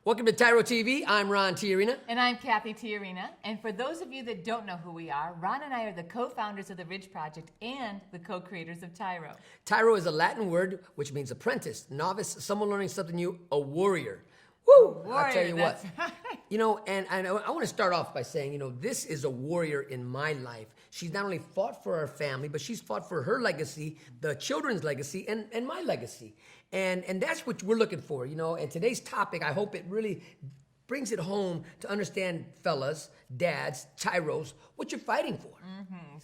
Welcome to TYRO TV. I'm Ron Tijerina. And I'm Cathy Tijerina. And for those of you that don't know who we are, Ron and I are the co-founders of the Ridge Project and the co-creators of TYRO. TYRO is a Latin word which means apprentice, novice, someone learning something new, a warrior. Woo! Warrior, I'll tell you what. right. You know, and I want to start off by saying, you know, this is a warrior in my life. She's not only fought for our family, but she's fought for her legacy, the children's legacy, and my legacy. And that's what we're looking for, you know. And today's topic, I hope it really brings it home to understand, fellas, dads, tyros, what you're fighting for.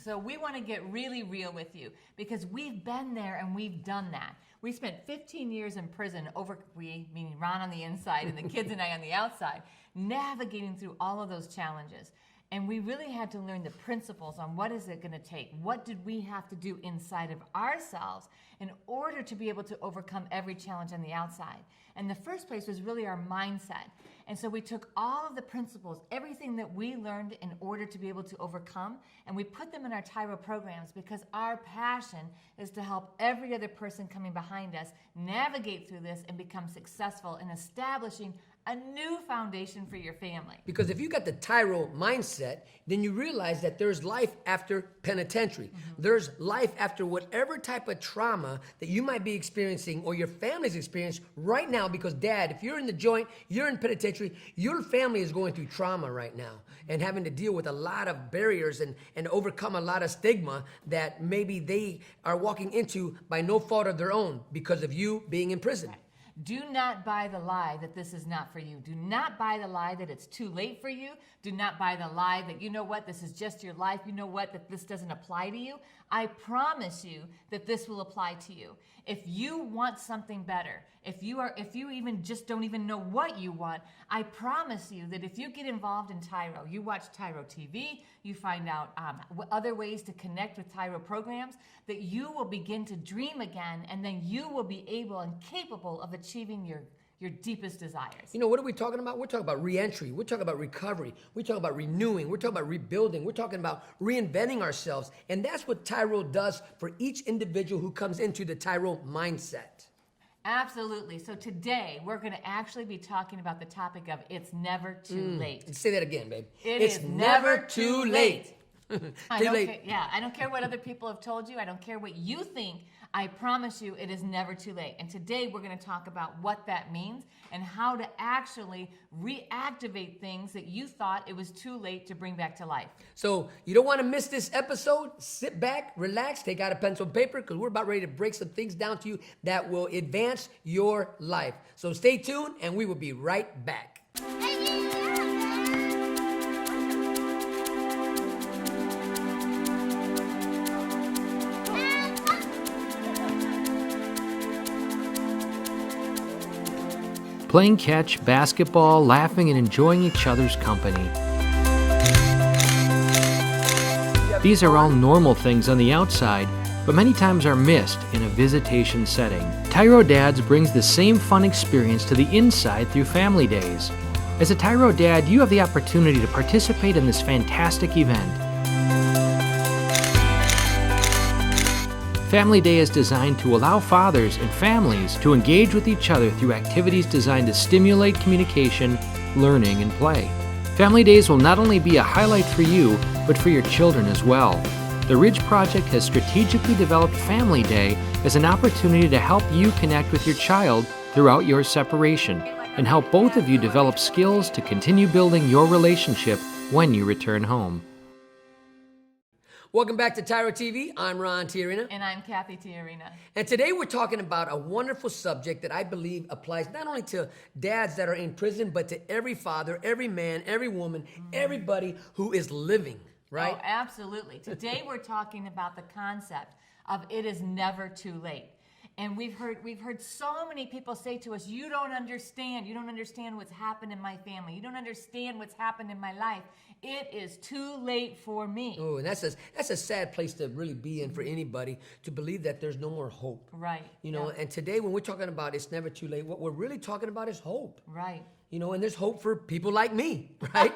So we want to get really real with you because we've been there and we've done that. We spent 15 years in prison meaning Ron on the inside and the kids and I on the outside, navigating through all of those challenges. And we really had to learn the principles on what is it going to take? What did we have to do inside of ourselves in order to be able to overcome every challenge on the outside? And the first place was really our mindset. And so we took all of the principles, everything that we learned in order to be able to overcome, and we put them in our TYRO programs because our passion is to help every other person coming behind us navigate through this and become successful in establishing a new foundation for your family. Because if you got the TYRO mindset, then you realize that there's life after penitentiary. There's life after whatever type of trauma that you might be experiencing or your family's experiencing right now. Because dad, if you're in the joint, you're in penitentiary, your family is going through trauma right now and having to deal with a lot of barriers and overcome a lot of stigma that maybe they are walking into by no fault of their own because of you being in prison. Right. Do not buy the lie that this is not for you. Do not buy the lie that it's too late for you. Do not buy the lie that, you know what, this is just your life. You know what, that this doesn't apply to you. I promise you that this will apply to you. If you want something better, if you even just don't even know what you want, I promise you that if you get involved in TYRO, you watch TYRO TV, you find out other ways to connect with TYRO programs, that you will begin to dream again, and then you will be able and capable of achieving your deepest desires. You know, what are we talking about? We're talking about re-entry. We're talking about recovery. We're talking about renewing. We're talking about rebuilding. We're talking about reinventing ourselves. And that's what TYRO does for each individual who comes into the TYRO mindset. Absolutely. So today, we're going to actually be talking about the topic of it's never too late. Say that again, babe. It's never too late. I late. don't care what other people have told you. I don't care what you think. I promise you it is never too late. And today we're going to talk about what that means and how to actually reactivate things that you thought it was too late to bring back to life. So you don't want to miss this episode. Sit back, relax, take out a pencil and paper because we're about ready to break some things down to you that will advance your life. So stay tuned and we will be right back. Playing catch, basketball, laughing, and enjoying each other's company. These are all normal things on the outside, but many times are missed in a visitation setting. TYRO Dads brings the same fun experience to the inside through family days. As a TYRO Dad, you have the opportunity to participate in this fantastic event. Family Day is designed to allow fathers and families to engage with each other through activities designed to stimulate communication, learning, and play. Family Days will not only be a highlight for you, but for your children as well. The Ridge Project has strategically developed Family Day as an opportunity to help you connect with your child throughout your separation and help both of you develop skills to continue building your relationship when you return home. Welcome back to TYRO TV. I'm Ron Tijerina. And I'm Cathy Tijerina. And today we're talking about a wonderful subject that I believe applies not only to dads that are in prison, but to every father, every man, every woman, everybody who is living, right? Oh, absolutely. Today we're talking about the concept of it is never too late. And we've heard so many people say to us, you don't understand what's happened in my family. You don't understand what's happened in my life. It is too late for me. Oh, and that's a sad place to really be in for anybody, to believe that there's no more hope. Right. You know, and today when we're talking about it's never too late, what we're really talking about is hope. Right. You know, and there's hope for people like me, right?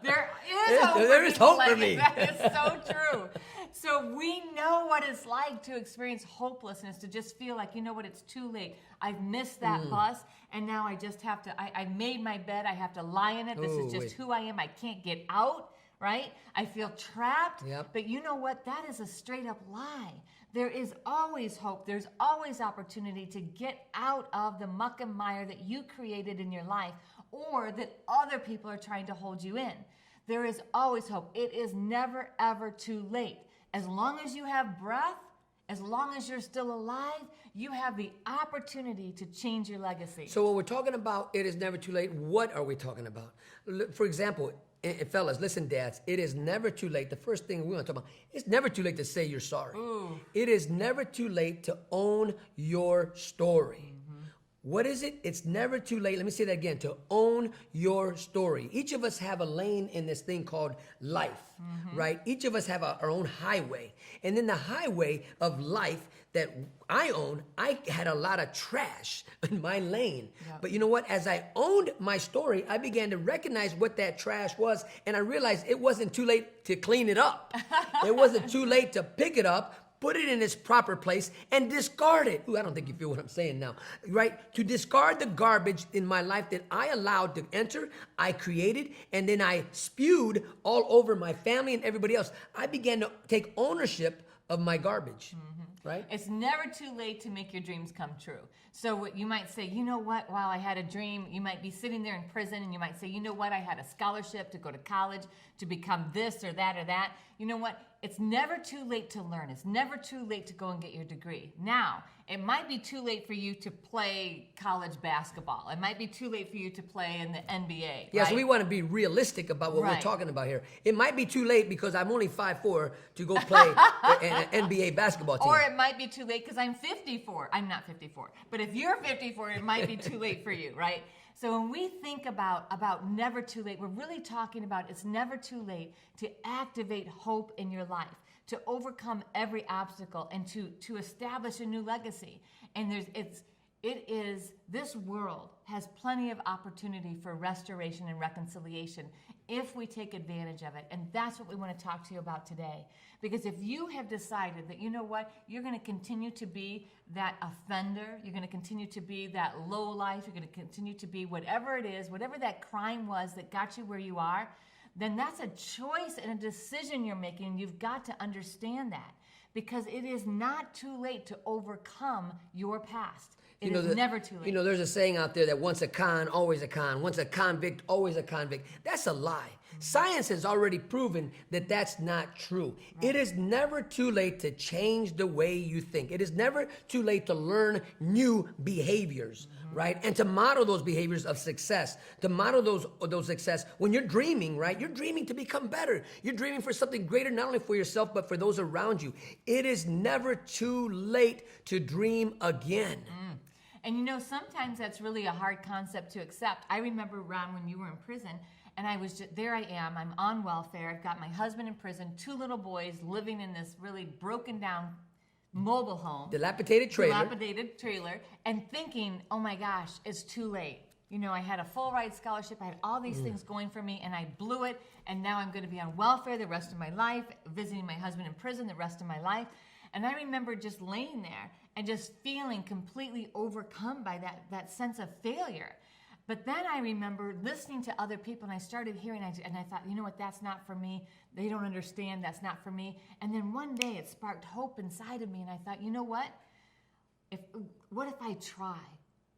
There is hope for for me. That is so true. So we know what it's like to experience hopelessness, to just feel like, you know what, it's too late. I've missed that bus, and now I just have to, I made my bed, I have to lie in it. This is just who I am. I can't get out, right? I feel trapped. Yep. But you know what? That is a straight up lie. There is always hope. There's always opportunity to get out of the muck and mire that you created in your life, or that other people are trying to hold you in. There is always hope. It is never, ever too late. As long as you have breath, as long as you're still alive, you have the opportunity to change your legacy. So when we're talking about it is never too late, what are we talking about? For example, fellas, listen, dads, it is never too late. The first thing we want to talk about, it's never too late to say you're sorry. Ooh. It is never too late to own your story. What is it? It's never too late. Let me say that again, to own your story. Each of us have a lane in this thing called life, right? Each of us have our own highway. And in the highway of life that I own, I had a lot of trash in my lane. Yep. But you know what? As I owned my story, I began to recognize what that trash was. And I realized it wasn't too late to clean it up. It wasn't too late to pick it up, put it in its proper place, and discard it. Ooh, I don't think you feel what I'm saying now, right? To discard the garbage in my life that I allowed to enter, I created, and then I spewed all over my family and everybody else. I began to take ownership of my garbage, right? It's never too late to make your dreams come true. So what you might say, you know what, while I had a dream, you might be sitting there in prison and you might say, you know what, I had a scholarship to go to college to become this or that or that. You know what, it's never too late to learn. It's never too late to go and get your degree. Now, it might be too late for you to play college basketball. It might be too late for you to play in the NBA. Yeah, right? so we want to be realistic about what we're Right. talking about here. It might be too late because I'm only 5'4" to go play an NBA basketball team. Or it might be too late because I'm 54. I'm not 54. But if you're 54, it might be too late for you, right? So when we think about never too late, we're really talking about it's never too late to activate hope in your life, to overcome every obstacle, and to establish a new legacy. And this world has plenty of opportunity for restoration and reconciliation if we take advantage of it. And that's what we want to talk to you about today. Because if you have decided that, you know what, you're going to continue to be that offender, you're going to continue to be that low life, you're going to continue to be whatever it is, whatever that crime was that got you where you are, then that's a choice and a decision you're making. And you've got to understand that. Because it is not too late to overcome your past. It is never too late. You know, there's a saying out there that once a con, always a con. Once a convict, always a convict. That's a lie. Science has already proven that that's not true. Right. It is never too late to change the way you think. It is never too late to learn new behaviors, right? And to model those behaviors of success, to model those success. When you're dreaming, right? You're dreaming to become better. You're dreaming for something greater, not only for yourself, but for those around you. It is never too late to dream again. And you know, sometimes that's really a hard concept to accept. I remember, Ron, when you were in prison, and I was just, there I am, I'm on welfare, I've got my husband in prison, 2 little boys living in this really broken down mobile home. Dilapidated trailer, and thinking, oh my gosh, it's too late. You know, I had a full ride scholarship, I had all these things going for me, and I blew it, and now I'm going to be on welfare the rest of my life, visiting my husband in prison the rest of my life. And I remember just laying there and just feeling completely overcome by that sense of failure. But then I remember listening to other people, and I started hearing, and I thought, you know what, that's not for me. They don't understand, that's not for me. And then one day it sparked hope inside of me, and I thought, you know what? What if I try?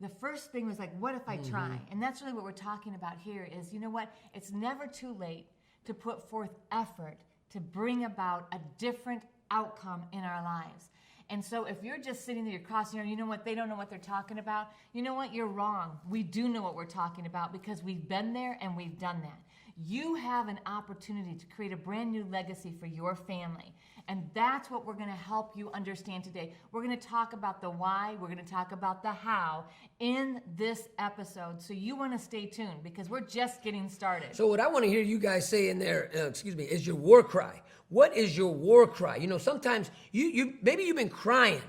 The first thing was like, what if I try? And that's really what we're talking about here is, you know what? It's never too late to put forth effort to bring about a different outcome in our lives. And so if you're just sitting there, you're crossing, you know what, they don't know what they're talking about. You know what, you're wrong. We do know what we're talking about because we've been there and we've done that. You have an opportunity to create a brand new legacy for your family. And that's what we're going to help you understand today. We're going to talk about the why. We're going to talk about the how in this episode. So you want to stay tuned because we're just getting started. So what I want to hear you guys say in there, is your war cry. What is your war cry? You know, sometimes maybe you've been crying,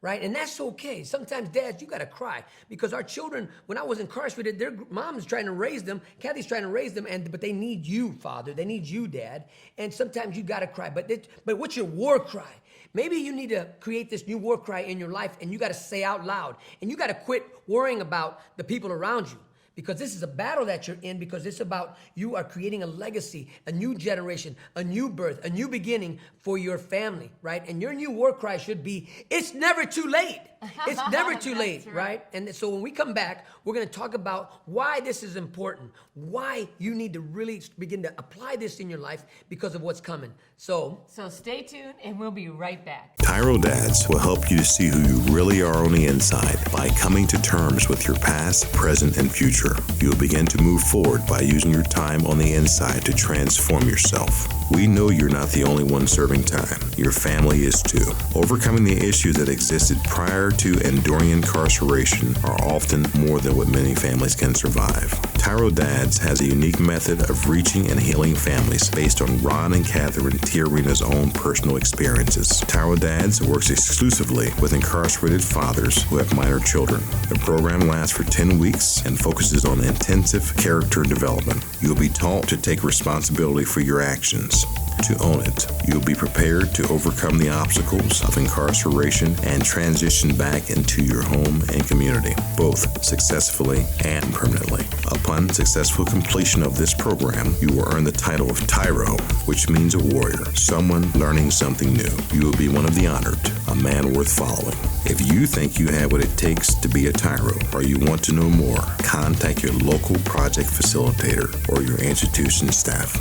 right? And that's okay. Sometimes, dads, you got to cry because our children, when I was incarcerated, their mom's trying to raise them. Kathy's trying to raise them, but they need you, Father. They need you, Dad. And sometimes you got to cry. But what's your war cry? Maybe you need to create this new war cry in your life, and you got to say out loud. And you got to quit worrying about the people around you. Because this is a battle that you're in, because it's about you are creating a legacy, a new generation, a new birth, a new beginning for your family, right? And your new war cry should be, it's never too late. It's never too late, right? And so when we come back, we're going to talk about why this is important, why you need to really begin to apply this in your life because of what's coming. So stay tuned, and we'll be right back. TYRO Dads will help you to see who you really are on the inside by coming to terms with your past, present, and future. You'll begin to move forward by using your time on the inside to transform yourself. We know you're not the only one serving time. Your family is too. Overcoming the issues that existed prior to and during incarceration are often more than what many families can survive. TYRO Dads has a unique method of reaching and healing families based on Ron and Cathy Tijerina's own personal experiences. TYRO Dads works exclusively with incarcerated fathers who have minor children. The program lasts for 10 weeks and focuses on intensive character development. You'll be taught to take responsibility for your actions, to own it. You'll be prepared to overcome the obstacles of incarceration and transition back into your home and community, both successfully and permanently. Upon successful completion of this program, you will earn the title of TYRO, which means a warrior, someone learning something new. You will be one of the honored, a man worth following. If you think you have what it takes to be a TYRO, or you want to know more, contact your local project facilitator or your institution staff.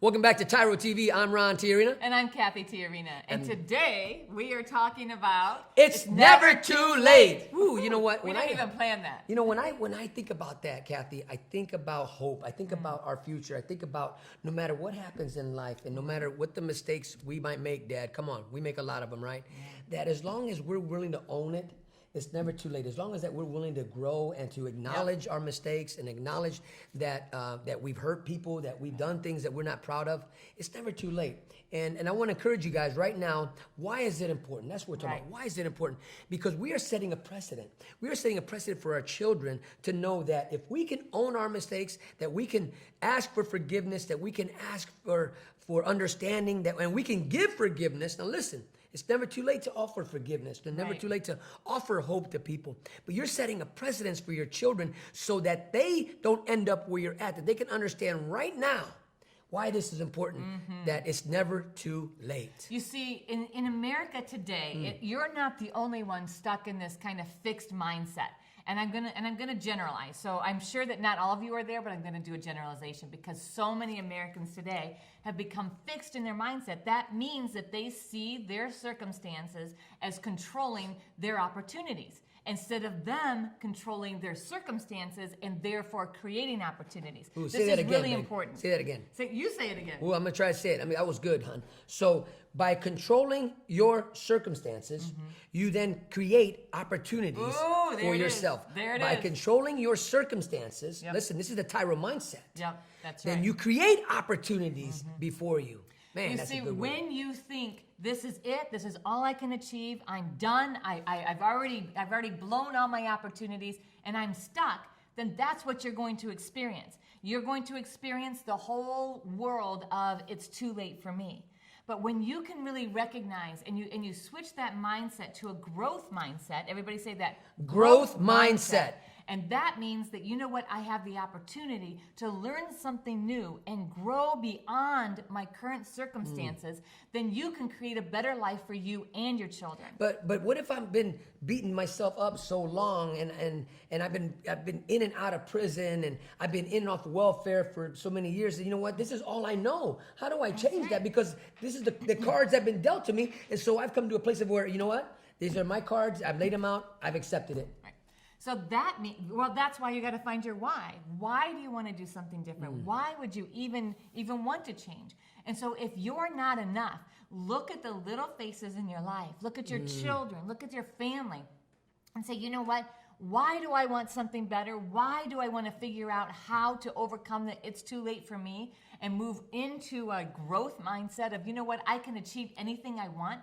welcome back to TYRO TV. I'm Ron Tijerina. And I'm Cathy Tijerina. And today we are talking about It's never too late. Ooh, you know what? We didn't even plan that. You know, when I think about that, Cathy, I think about hope. I think about our future. I think about no matter what happens in life and no matter what the mistakes we might make, Dad, come on, we make a lot of them, right? That as long as we're willing to own it, it's never too late. As long as that we're willing to grow and to acknowledge our mistakes and acknowledge that that we've hurt people, that we've done things that we're not proud of, it's never too late. And I want to encourage you guys right now, why is it important? That's what we're talking about. Why is it important? Because we are setting a precedent. We are setting a precedent for our children to know that if we can own our mistakes, that we can ask for forgiveness, that we can ask for understanding, and we can give forgiveness. Now listen, it's never too late to offer forgiveness. It's never too late to offer hope to people. But you're setting a precedence for your children so that they don't end up where you're at, that they can understand right now why this is important, that it's never too late. You see, in America today, you're not the only one stuck in this kind of fixed mindset. And I'm gonna generalize. So I'm sure that not all of you are there, but I'm gonna do a generalization because so many Americans today have become fixed in their mindset. That means that they see their circumstances as controlling their opportunities instead of them controlling their circumstances and therefore creating opportunities. Ooh, this say that is again, really babe. important. Say that again. You say it again. Well, I'm going to try to say it. I mean, that was good, hon. So by controlling your circumstances, you then create opportunities for yourself. There it by is. controlling your circumstances, listen, this is the TYRO mindset. Yep, that's right. Then you create opportunities before you. Man, You that's see, a good word. when you think this is it, this is all I can achieve, I'm done, I've already blown all my opportunities, and I'm stuck, then that's what you're going to experience. You're going to experience the whole world of it's too late for me. But when you can really recognize and you switch that mindset to a growth mindset, everybody say that. Growth mindset. And that means that, you know what, I have the opportunity to learn something new and grow beyond my current circumstances, then you can create a better life for you and your children. But what if I've been beating myself up so long and I've been in and out of prison and I've been in and off welfare for so many years, and you know what, this is all I know. How do I change that? Because this is the cards that have been dealt to me, and so I've come to a place of where, you know what, these are my cards, I've laid them out, I've accepted it. So that means, well, that's why you got to find your why. Why do you want to do something different? Why would you even want to change? And so if you're not enough, look at the little faces in your life. Look at your children. Look at your family. And say, you know what? Why do I want something better? Why do I want to figure out how to overcome that it's too late for me and move into a growth mindset of, you know what, I can achieve anything I want?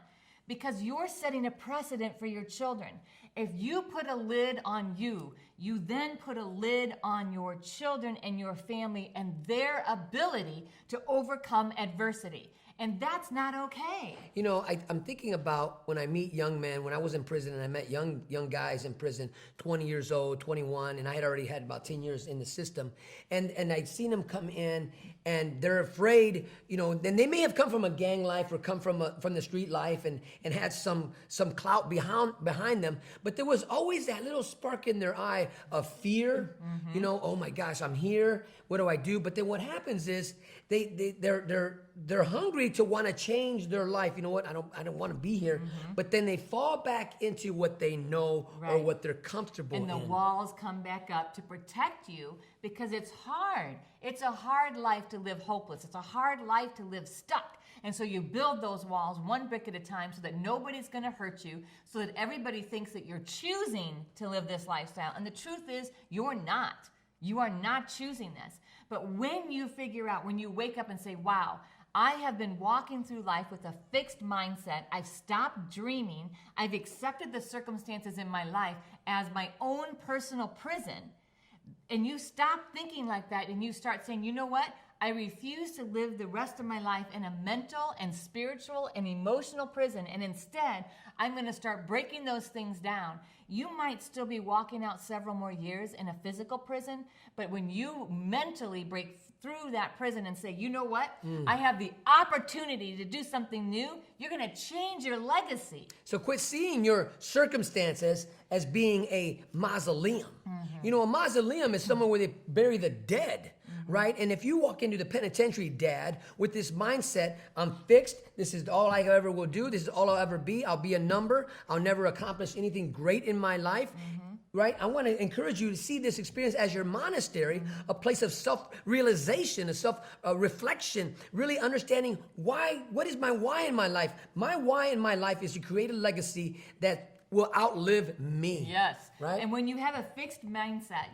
Because you're setting a precedent for your children. If you put a lid on you, you then put a lid on your children and your family and their ability to overcome adversity. And that's not okay. You know, I'm thinking about when I meet young men, when I was in prison and I met young guys in prison, 20 years old, 21, and I had already had about 10 years in the system. And I'd seen them come in and they're afraid, you know, then they may have come from a gang life or come from the street life and had some clout behind them, but there was always that little spark in their eye of fear, you know, oh my gosh, I'm here, what do I do? But then what happens is they're hungry to want to change their life. You know what? I don't want to be here. But then they fall back into what they know or what they're comfortable in. And the walls come back up to protect you because it's hard. It's a hard life to live hopeless. It's a hard life to live stuck. And so you build those walls one brick at a time so that nobody's going to hurt you, so that everybody thinks that you're choosing to live this lifestyle. And the truth is, you're not. You are not choosing this. But when you figure out, when you wake up and say, wow, I have been walking through life with a fixed mindset. I've stopped dreaming. I've accepted the circumstances in my life as my own personal prison. And you stop thinking like that and you start saying, you know what? I refuse to live the rest of my life in a mental and spiritual and emotional prison. And instead, I'm going to start breaking those things down. You might still be walking out several more years in a physical prison, but when you mentally break through that prison and say, you know what? I have the opportunity to do something new, you're going to change your legacy. So quit seeing your circumstances as being a mausoleum. You know, a mausoleum is somewhere where they bury the dead. Right? And if you walk into the penitentiary, Dad, with this mindset, I'm fixed, this is all I ever will do, this is all I'll ever be, I'll be a number, I'll never accomplish anything great in my life, right? I want to encourage you to see this experience as your monastery, a place of self-realization, a self-reflection, really understanding what is my why in my life? My why in my life is to create a legacy that will outlive me. Yes. Right? And when you have a fixed mindset,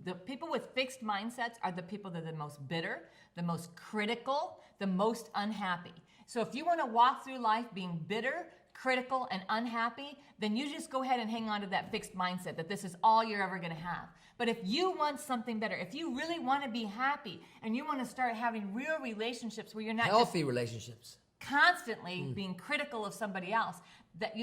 the people with fixed mindsets are the people that are the most bitter, the most critical, the most unhappy. So if you want to walk through life being bitter, critical, and unhappy, then you just go ahead and hang on to that fixed mindset that this is all you're ever going to have. But if you want something better, if you really want to be happy and you want to start having real relationships where you're not healthy relationships, constantly being critical of somebody else,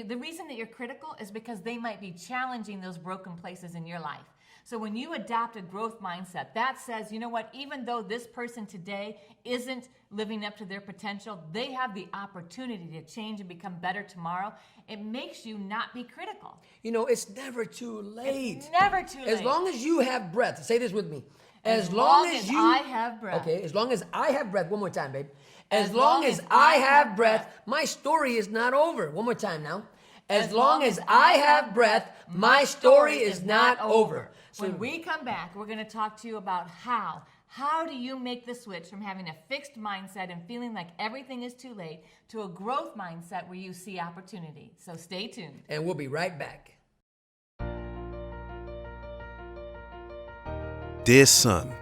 the reason that you're critical is because they might be challenging those broken places in your life. So when you adopt a growth mindset, that says, you know what, even though this person today isn't living up to their potential, they have the opportunity to change and become better tomorrow. It makes you not be critical. You know, it's never too late. It's never too late. As long as you have breath. Say this with me. As long as I have breath. Okay, as long as I have breath. One more time, babe. As long as I have breath, my story is not over. One more time now. As long as I have breath, my story is not over. So when we come back, we're going to talk to you about how do you make the switch from having a fixed mindset and feeling like everything is too late to a growth mindset where you see opportunity. So stay tuned. And we'll be right back. Dear son,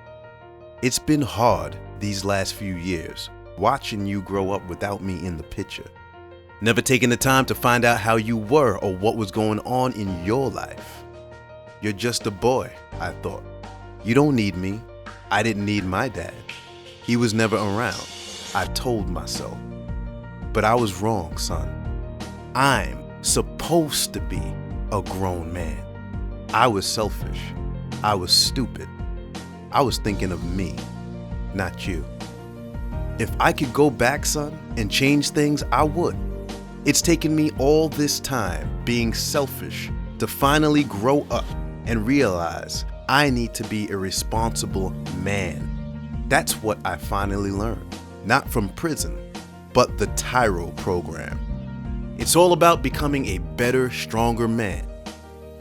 it's been hard these last few years, watching you grow up without me in the picture. Never taking the time to find out how you were or what was going on in your life. You're just a boy, I thought. You don't need me. I didn't need my dad. He was never around, I told myself. But I was wrong, son. I'm supposed to be a grown man. I was selfish. I was stupid. I was thinking of me, not you. If I could go back, son, and change things, I would. It's taken me all this time being selfish to finally grow up and realize I need to be a responsible man. That's what I finally learned, not from prison, but the TYRO program. It's all about becoming a better, stronger man.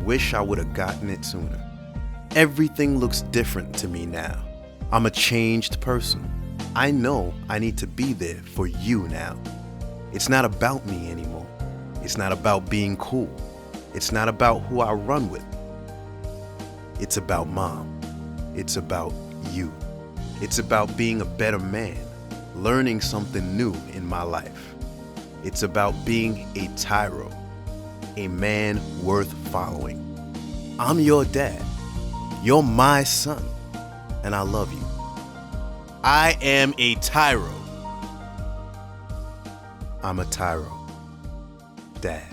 Wish I would have gotten it sooner. Everything looks different to me now. I'm a changed person. I know I need to be there for you now. It's not about me anymore. It's not about being cool. It's not about who I run with. It's about mom. It's about you. It's about being a better man, learning something new in my life. It's about being a TYRO, a man worth following. I'm your dad. You're my son, and I love you. I am a TYRO. I'm a TYRO. Dad.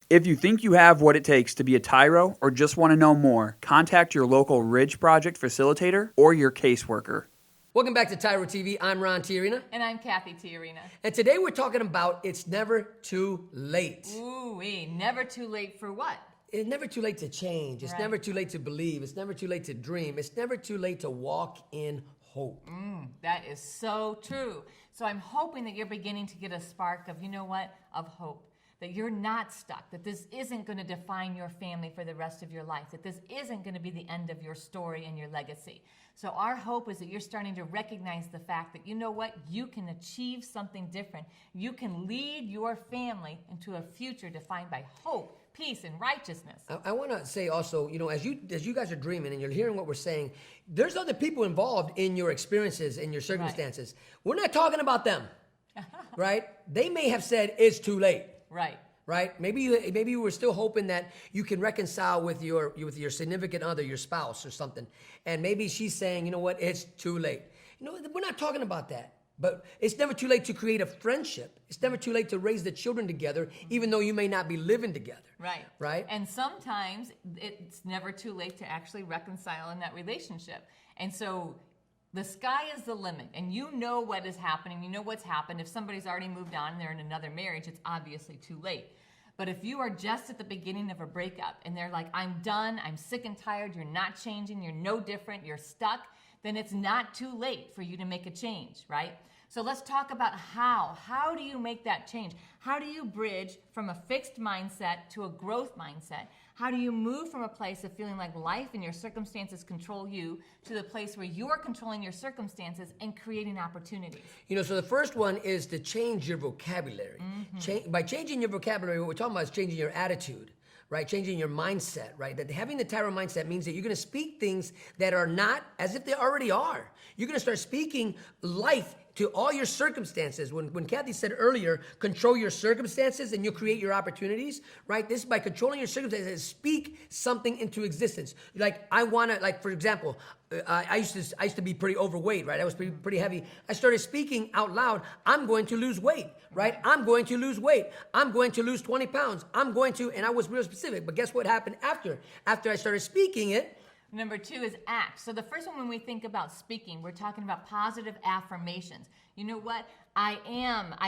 If you think you have what it takes to be a TYRO or just want to know more, contact your local Ridge Project facilitator or your caseworker. Welcome back to TYRO TV. I'm Ron Tijerina. And I'm Cathy Tijerina. And today we're talking about it's never too late. Ooh-wee, never too late for what? It's never too late to change. It's Right. never too late to believe. It's never too late to dream. It's never too late to walk in hope. That is so true. So I'm hoping that you're beginning to get a spark of, you know what, of hope. That you're not stuck, that this isn't going to define your family for the rest of your life, that this isn't going to be the end of your story and your legacy. So our hope is that you're starting to recognize the fact that, you know what, you can achieve something different. You can lead your family into a future defined by hope, peace, and righteousness. I want to say also, you know, as you guys are dreaming and you're hearing what we're saying, there's other people involved in your experiences and your circumstances. We're not talking about them, right? They may have said it's too late. Right. Right? Maybe you were still hoping that you can reconcile with your significant other, your spouse or something. And maybe she's saying, you know what, it's too late. You know, we're not talking about that. But it's never too late to create a friendship. It's never too late to raise the children together, even though you may not be living together. Right. Right? And sometimes it's never too late to actually reconcile in that relationship. And so the sky is the limit, and you know what is happening. You know what's happened. If somebody's already moved on and they're in another marriage, it's obviously too late. But if you are just at the beginning of a breakup and they're like, I'm done, I'm sick and tired, you're not changing, you're no different, you're stuck, then it's not too late for you to make a change, right? So let's talk about how. How do you make that change? How do you bridge from a fixed mindset to a growth mindset? How do you move from a place of feeling like life and your circumstances control you to the place where you're controlling your circumstances and creating opportunities? You know, so the first one is to change your vocabulary. By changing your vocabulary, what we're talking about is changing your attitude, right? Changing your mindset, right? That having the TYRO mindset means that you're going to speak things that are not as if they already are. You're going to start speaking life to all your circumstances. When Cathy said earlier, control your circumstances and you'll create your opportunities, right? This is by controlling your circumstances, speak something into existence. Like, I want to, like, for example, I used to be pretty overweight, right? I was pretty heavy. I started speaking out loud, I'm going to lose weight, right? I'm going to lose weight. I'm going to lose 20 pounds. I'm going to, and I was real specific, but guess what happened after? After I started speaking it, Number 2 is act. So the first one, when we think about speaking, we're talking about positive affirmations. You know what? I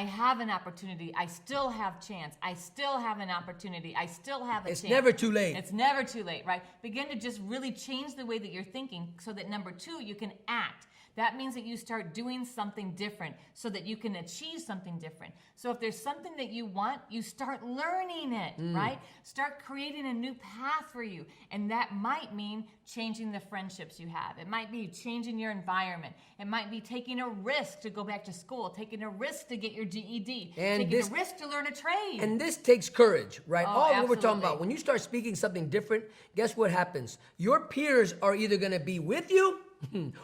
have an opportunity. I still have chance. I still have an opportunity. I still have a chance. It's never too late. It's never too late, right? Begin to just really change the way that you're thinking so that number 2, you can act. That means that you start doing something different so that you can achieve something different. So if there's something that you want, you start learning it, right? Start creating a new path for you. And that might mean changing the friendships you have. It might be changing your environment. It might be taking a risk to go back to school, taking a risk to get your GED, taking a risk to learn a trade. And this takes courage, right? Oh, All what we're talking absolutely. about. When you start speaking something different, guess what happens? Your peers are either going to be with you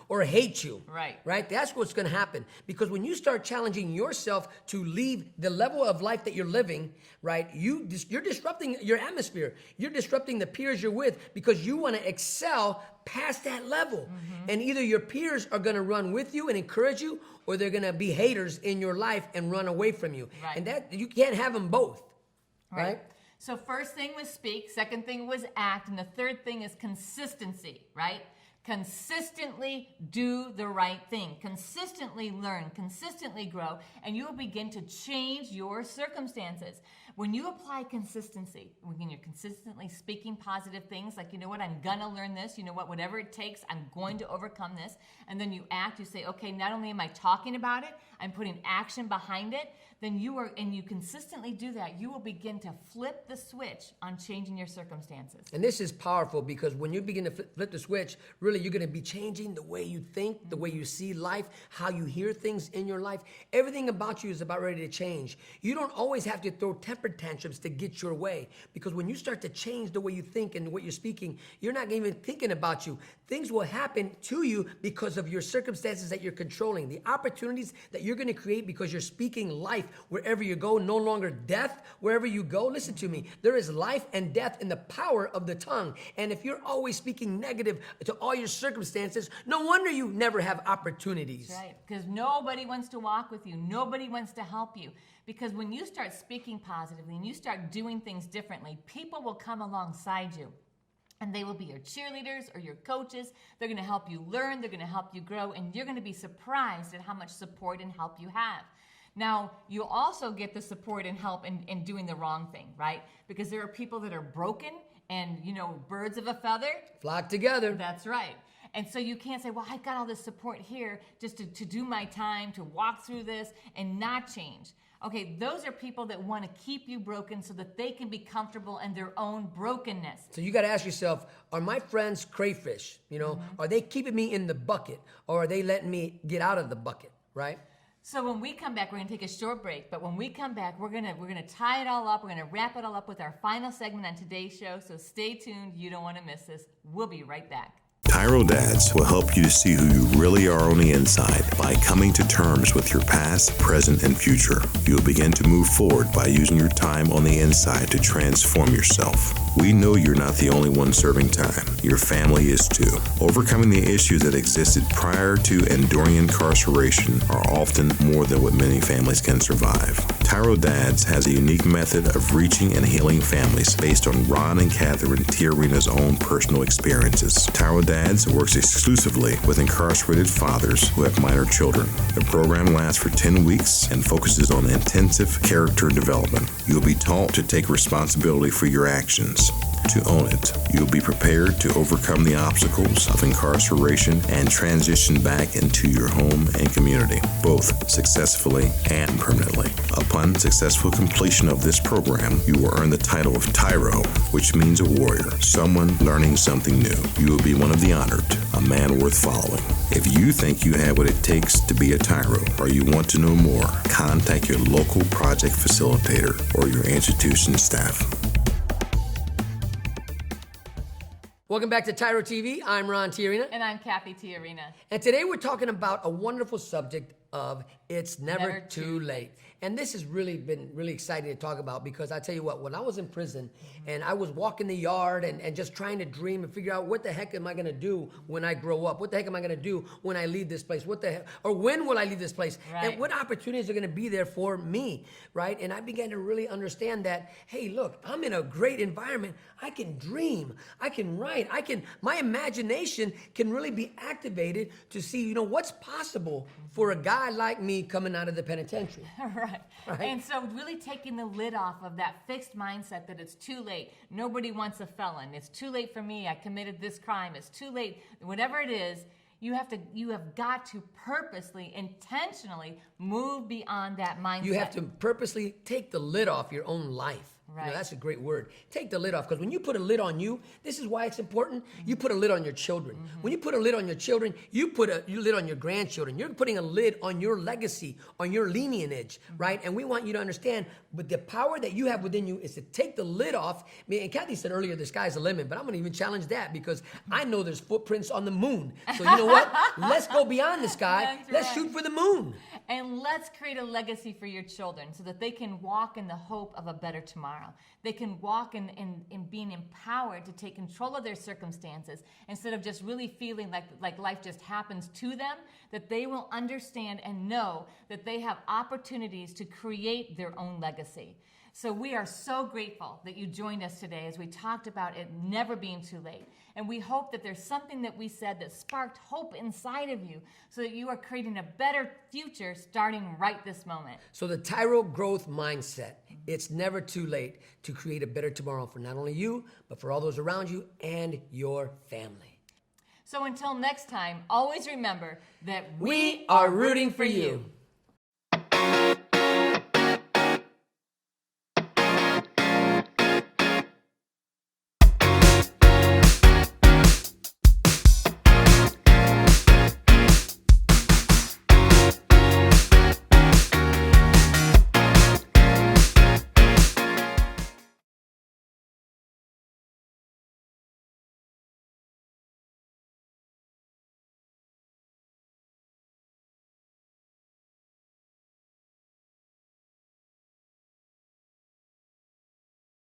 or hate you. Right. Right? That's what's going to happen. Because when you start challenging yourself to leave the level of life that you're living, right, you're disrupting your atmosphere. You're disrupting the peers you're with because you want to excel past that level. And either your peers are going to run with you and encourage you, or they're going to be haters in your life and run away from you. Right. And that you can't have them both. Right? So first thing was speak, second thing was act, and the third thing is consistency, right? Consistently do the right thing. Consistently learn. Consistently grow. And you will begin to change your circumstances. When you apply consistency, when you're consistently speaking positive things, like, you know what, I'm going to learn this. You know what, whatever it takes, I'm going to overcome this. And then you act, you say, okay, not only am I talking about it, I'm putting action behind it. Then you consistently do that, you will begin to flip the switch on changing your circumstances. And this is powerful because when you begin to flip the switch, really you're going to be changing the way you think, the way you see life, how you hear things in your life. Everything about you is about ready to change. You don't always have to throw temper tantrums to get your way. Because when you start to change the way you think and what you're speaking, you're not even thinking about you. Things will happen to you because of your circumstances that you're controlling. The opportunities that you're going to create because you're speaking life wherever you go, no longer death wherever you go. Listen to me. There is life and death in the power of the tongue. And if you're always speaking negative to all your circumstances, no wonder you never have opportunities. That's right, because nobody wants to walk with you. Nobody wants to help you. Because when you start speaking positively and you start doing things differently, people will come alongside you. And they will be your cheerleaders or your coaches. They're going to help you learn. They're going to help you grow. And you're going to be surprised at how much support and help you have. Now, you also get the support and help in doing the wrong thing, right? Because there are people that are broken and, you know, birds of a feather Flock together. That's right. And so you can't say, well, I've got all this support here just to do my time, to walk through this and not change. Okay, those are people that want to keep you broken so that they can be comfortable in their own brokenness. So you got to ask yourself, are my friends crayfish? You know, are they keeping me in the bucket or are they letting me get out of the bucket, right? So when we come back, we're going to take a short break, but when we come back, we're going to tie it all up. We're going to wrap it all up with our final segment on today's show. So stay tuned. You don't want to miss this. We'll be right back. TYRO Dads will help you to see who you really are on the inside by coming to terms with your past, present, and future. You will begin to move forward by using your time on the inside to transform yourself. We know you're not the only one serving time. Your family is too. Overcoming the issues that existed prior to and during incarceration are often more than what many families can survive. TYRO Dads has a unique method of reaching and healing families based on Ron and Cathy Tijerina's own personal experiences. TYRO Dads works exclusively with incarcerated fathers who have minor children. The program lasts for 10 weeks and focuses on intensive character development. You'll be taught to take responsibility for your actions, to own it. You'll be prepared to overcome the obstacles of incarceration and transition back into your home and community, both successfully and permanently. Upon successful completion of this program, you will earn the title of TYRO, which means a warrior, someone learning something new. You will be one of the honored, a man worth following. If you think you have what it takes to be a TYRO or you want to know more, contact your local project facilitator or your institution staff. Welcome back to TYRO TV. I'm Ron Tijerina. And I'm Cathy Tijerina. And today we're talking about a wonderful subject of it's never too late. And this has really been really exciting to talk about because I tell you what, when I was in prison and I was walking the yard and just trying to dream and figure out what the heck am I going to do when I grow up? What the heck am I going to do when I leave this place? What the heck, or when will I leave this place? Right. And what opportunities are going to be there for me, right? And I began to really understand that, hey, look, I'm in a great environment. I can dream. I can write. My imagination can really be activated to see, you know, what's possible for a guy like me coming out of the penitentiary. Right. And so really taking the lid off of that fixed mindset that it's too late. Nobody wants a felon. It's too late for me. I committed this crime. It's too late. Whatever it is, you have got to purposely, intentionally move beyond that mindset. You have to purposely take the lid off your own life. Right. You know, that's a great word. Take the lid off, because when you put a lid on you, this is why it's important. You put a lid on your children. When you put a lid on your children, you put a lid on your grandchildren. You're putting a lid on your legacy, on your lineage, right? And we want you to understand, but the power that you have within you is to take the lid off. I mean, and Cathy said earlier, the sky's the limit, but I'm going to even challenge that because I know there's footprints on the moon. So you know what? Let's go beyond the sky. Let's shoot for the moon. And let's create a legacy for your children so that they can walk in the hope of a better tomorrow. They can walk in being empowered to take control of their circumstances instead of just really feeling like life just happens to them, that they will understand and know that they have opportunities to create their own legacy. So we are so grateful that you joined us today as we talked about it never being too late. And we hope that there's something that we said that sparked hope inside of you so that you are creating a better future starting right this moment. So the TYRO growth mindset, it's never too late to create a better tomorrow for not only you, but for all those around you and your family. So until next time, always remember that We are rooting for you.